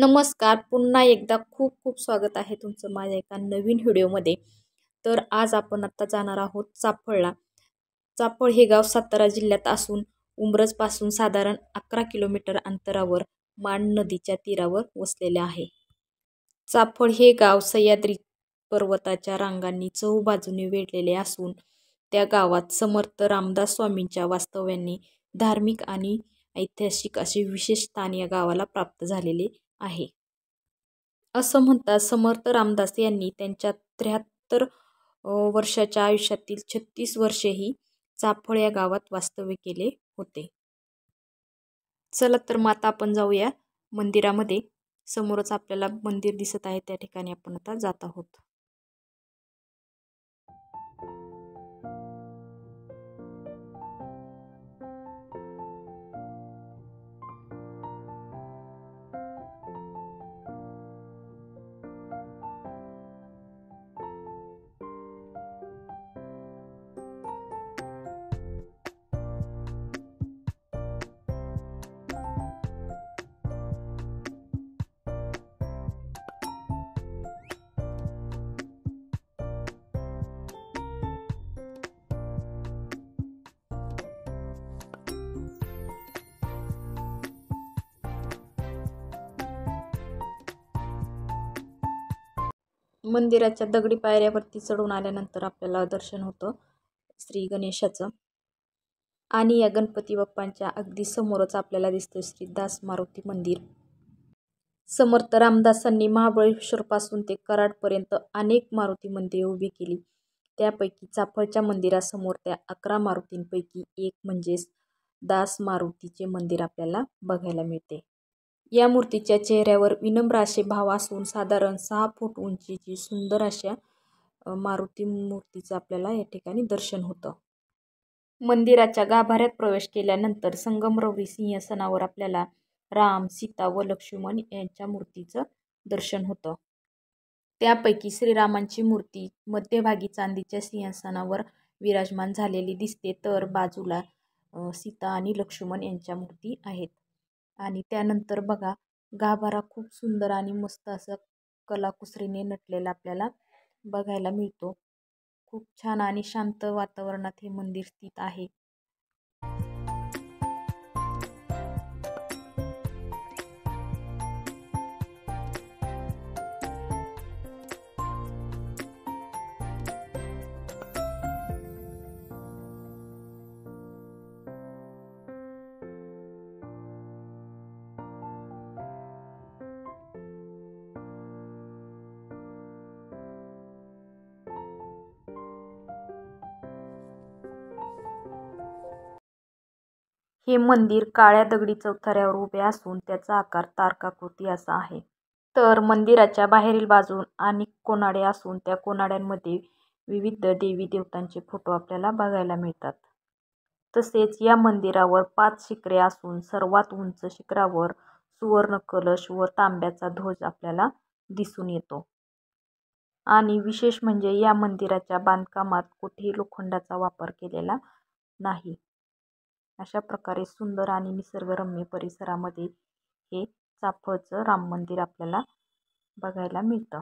नमस्कार. पुन्हा एकदा खूप खूप स्वागत आहे तुमचं माझ्या एका नवीन व्हिडिओमध्ये. तर आज आपण आत्ता जाणार आहोत चाफळला. चाफळ हे गाव सातारा जिल्ह्यात असून उंब्रजपासून साधारण 11 किलोमीटर अंतरावर माण नदीच्या तीरावर वसलेले आहे. चाफळ हे गाव सह्याद्री पर्वताच्या रांगांनी चहूबाजूने वेढलेले असून त्या गावात समर्थ रामदास स्वामींच्या वास्तव्याने धार्मिक आणि ऐतिहासिक असे विशेष स्थान या गावाला प्राप्त झालेले आहे. असं म्हणतात समर्थ रामदास यांनी त्यांच्या 73 वर्षाच्या आयुष्यातील 36 वर्षेही चाफळ या गावात वास्तव्य केले होते. चला तर मग आता आपण जाऊया मंदिरामध्ये. समोरच आपल्याला मंदिर दिसत आहे, त्या ठिकाणी आपण आता जात आहोत. मंदिराच्या दगडी पायऱ्यावरती चढून आल्यानंतर आपल्याला दर्शन होतं श्री गणेशाचं. आणि या गणपती बाप्पांच्या अगदी समोरच आपल्याला दिसतं श्री दास मारुती मंदिर. समर्थ रामदासांनी महाबळेश्वरपासून ते कराडपर्यंत अनेक मारुती मंदिरे उभी केली. त्यापैकी चाफळच्या मंदिरासमोर त्या 11 मारुतींपैकी एक म्हणजेच दास मारुतीचे मंदिर आपल्याला बघायला मिळते. या मूर्तीच्या चेहऱ्यावर विनम्र असे भाव असून साधारण 6 फूट उंचीची सुंदर अशा मारुती मूर्तीचं आपल्याला या ठिकाणी दर्शन होतं. मंदिराच्या गाभाऱ्यात प्रवेश केल्यानंतर संगमरवरी सिंहासनावर आपल्याला राम, सीता व लक्ष्मण यांच्या मूर्तीचं दर्शन होतं. त्यापैकी श्रीरामांची मूर्ती मध्यभागी चांदीच्या सिंहासनावर विराजमान झालेली दिसते, तर बाजूला सीता आणि लक्ष्मण यांच्या मूर्ती आहेत. आणि त्यानंतर बघा, गाभारा खूप सुंदर आणि मस्त असं कलाकुसरीने नटलेला आपल्याला बघायला मिळतो. खूप छान आणि शांत वातावरणात हे मंदिर स्थित आहे. हे मंदिर काळ्या दगडी चौथऱ्यावर उभे असून त्याचा आकार तारकाकृती असा आहे. तर मंदिराच्या बाहेरील बाजून अनेक कोनाडे असून त्या कोनाड्यांमध्ये विविध देवी देवतांचे फोटो आपल्याला बघायला मिळतात. तसेच या मंदिरावर 5 शिखरे असून सर्वात उंच शिखरावर सुवर्ण कलश व तांब्याचा ध्वज आपल्याला दिसून येतो. आणि विशेष म्हणजे या मंदिराच्या बांधकामात कुठेही लोखंडाचा वापर केलेला नाही. अशा प्रकारे सुंदर आणि निसर्गरम्य परिसरामध्ये हे चाफळचं राम मंदिर आपल्याला बघायला मिळतं.